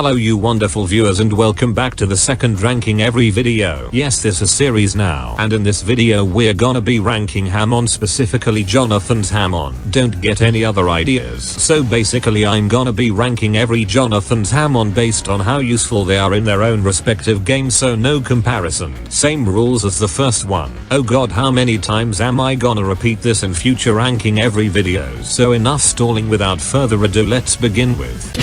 Hello you wonderful viewers and welcome back to the second ranking every video. Yes, this is a series now, and in this video we're gonna be ranking Hamon, specifically Jonathan's Hamon. Don't get any other ideas. So basically I'm gonna be ranking every Jonathan's Hamon based on how useful they are in their own respective games, so no comparison. Same rules as the first one. Oh god, how many times am I gonna repeat this in future ranking every videos? So enough stalling, without further ado let's begin with.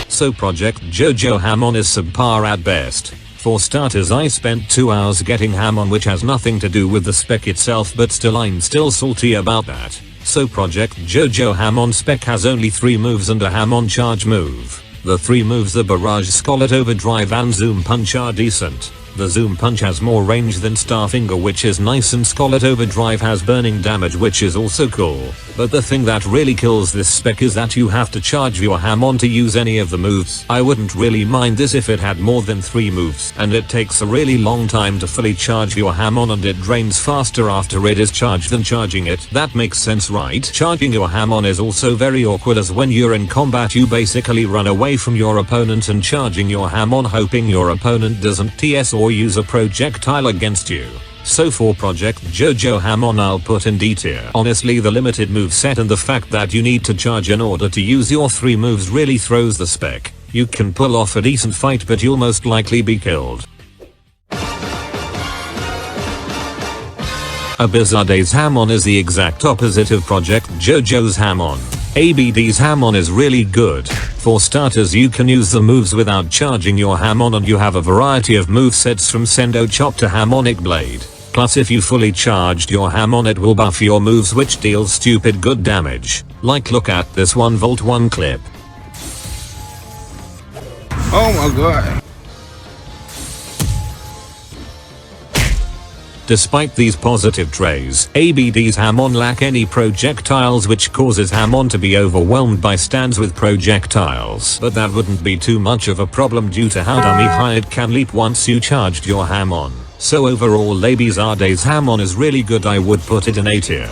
So Project Jojo Hamon is subpar at best. For starters, I spent 2 hours getting Hamon, which has nothing to do with the spec itself, but still I'm still salty about that. So Project Jojo Hamon spec has only 3 moves and a Hamon charge move. The 3 moves, the Barrage, Scarlet Overdrive and Zoom Punch, are decent. The Zoom Punch has more range than Starfinger, which is nice, and Scarlet Overdrive has burning damage, which is also cool. But the thing that really kills this spec is that you have to charge your Hamon to use any of the moves. I wouldn't really mind this if it had more than 3 moves, and it takes a really long time to fully charge your Hamon, and it drains faster after it is charged than charging it. That makes sense, right? Charging your Hamon is also very awkward, as when you're in combat you basically run away from your opponent and charging your Hamon, hoping your opponent doesn't TS or use a projectile against you. So for Project Jojo Hamon I'll put in D tier. Honestly, the limited move set and the fact that you need to charge in order to use your 3 moves really throws the spec. You can pull off a decent fight, but you'll most likely be killed. Abizarde's Hamon is the exact opposite of Project Jojo's Hamon. ABD's Hamon is really good. For starters, you can use the moves without charging your Hamon, and you have a variety of movesets from Sendo Chop to Harmonic Blade. Plus, if you fully charged your Hamon, it will buff your moves, which deals stupid good damage. Like, look at this 1v 1 clip. Oh my god. Despite these positive traits, ABD's Hamon lack any projectiles, which causes Hamon to be overwhelmed by stands with projectiles. But that wouldn't be too much of a problem due to how dummy high it can leap once you charged your Hamon. So overall, Abizarde's Hamon is really good. I would put it in A tier.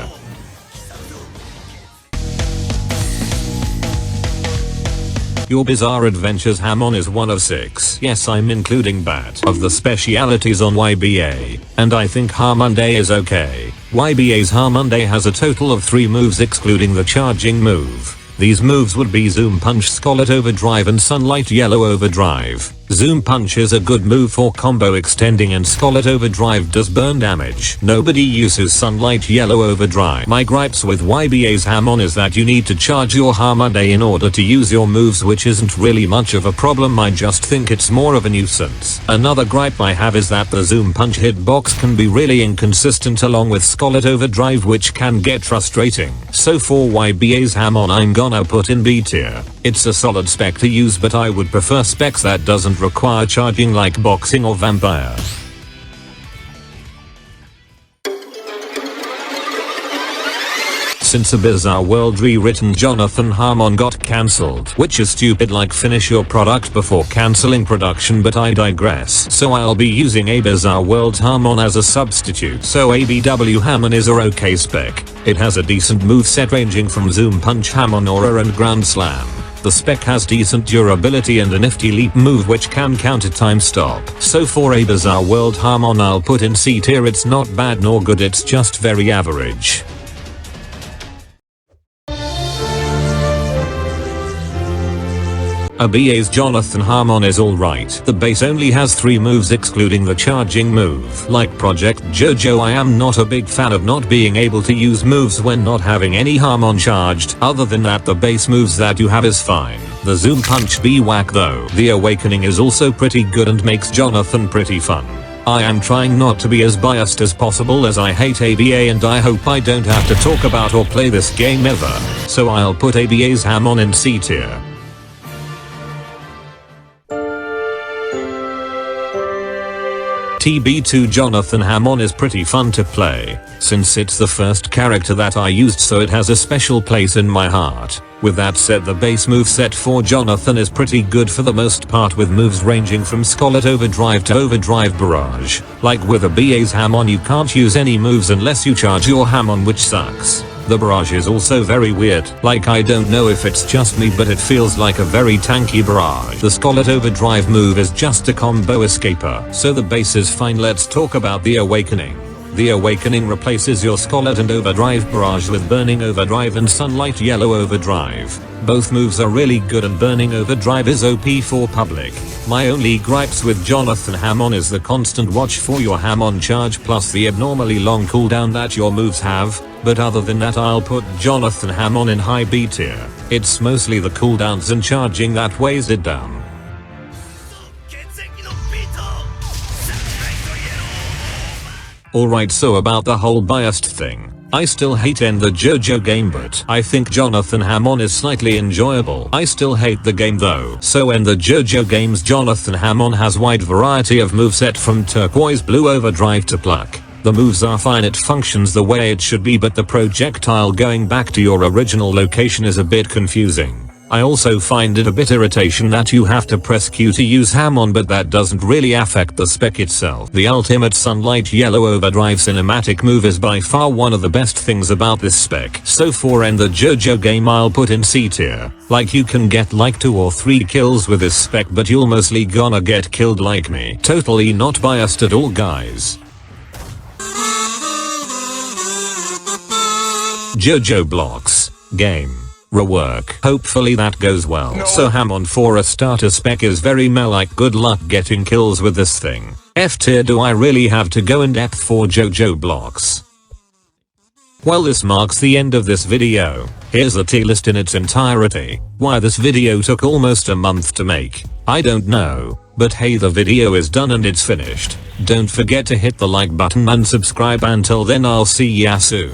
Your Bizarre Adventures Hamon is one of 6. Yes, I'm including BAT of the specialities on YBA, and I think Harmonday is okay. YBA's Harmonday has a total of 3 moves excluding the charging move. These moves would be Zoom Punch, Scarlet Overdrive and Sunlight Yellow Overdrive. Zoom Punch is a good move for combo extending, and Scarlet Overdrive does burn damage. Nobody uses Sunlight Yellow Overdrive. My gripes with YBA's Hamon is that you need to charge your Harmonday in order to use your moves, which isn't really much of a problem. I just think it's more of a nuisance. Another gripe I have is that the Zoom Punch hitbox can be really inconsistent along with Scarlet Overdrive, which can get frustrating. So for YBA's Hamon I'm gonna put in B tier. It's a solid spec to use, but I would prefer specs that doesn't require charging, like boxing or vampire. Since A Bizarre World rewritten, Jonathan Hamon got cancelled, which is stupid. Like, finish your product before cancelling production, but I digress. So I'll be using A Bizarre World's Hamon as a substitute. So ABW Hamon is a okay spec. It has a decent moveset ranging from Zoom Punch, Hamon Aura and Ground Slam. The spec has decent durability and a nifty leap move which can counter time stop. So for A Bizarre World Hamon I'll put in C tier. It's not bad nor good, it's just very average. ABA's Jonathan Hamon is alright. The base only has 3 moves excluding the charging move. Like Project Jojo, I am not a big fan of not being able to use moves when not having any Hamon charged. Other than that, the base moves that you have is fine. The Zoom Punch be whack though. The Awakening is also pretty good and makes Jonathan pretty fun. I am trying not to be as biased as possible, as I hate ABA and I hope I don't have to talk about or play this game ever. So I'll put ABA's Hamon in C tier. TB2 Jonathan Hamon is pretty fun to play, since it's the first character that I used, so it has a special place in my heart. With that said, the base moveset for Jonathan is pretty good for the most part, with moves ranging from Scarlet Overdrive to Overdrive Barrage. Like with ABA's Hamon, you can't use any moves unless you charge your Hamon, which sucks. The barrage is also very weird, like I don't know if it's just me but it feels like a very tanky barrage. The Scarlet Overdrive move is just a combo escaper, so the base is fine. Let's talk about the Awakening. The Awakening replaces your Scarlet and Overdrive barrage with Burning Overdrive and Sunlight Yellow Overdrive. Both moves are really good and Burning Overdrive is OP for public. My only gripes with Jonathan Hamon is the constant watch for your Hamon charge plus the abnormally long cooldown that your moves have, but other than that I'll put Jonathan Hamon in high B tier. It's mostly the cooldowns and charging that weighs it down. Alright, so about the whole biased thing. I still hate the Jojo game, but I think Jonathan Hamon is slightly enjoyable. I still hate the game though. So in the Jojo games, Jonathan Hamon has wide variety of moveset from turquoise blue overdrive to pluck. The moves are fine, it functions the way it should be, but the projectile going back to your original location is a bit confusing. I also find it a bit irritation that you have to press Q to use Hamon, but that doesn't really affect the spec itself. The ultimate Sunlight Yellow Overdrive cinematic move is by far one of the best things about this spec. So for the Jojo game I'll put in C tier. Like you can get like 2 or 3 kills with this spec, but you'll mostly gonna get killed like me. Totally not biased at all, guys. Jojo Blox game. Rework. Hopefully that goes well. No. So Hamon for a starter spec is very meh, like good luck getting kills with this thing. F tier. Do I really have to go in depth for Jojo Blox? Well, this marks the end of this video. Here's the tier list in its entirety. Why this video took almost a month to make, I don't know. But hey, the video is done and it's finished. Don't forget to hit the like button and subscribe. Until then, I'll see ya soon.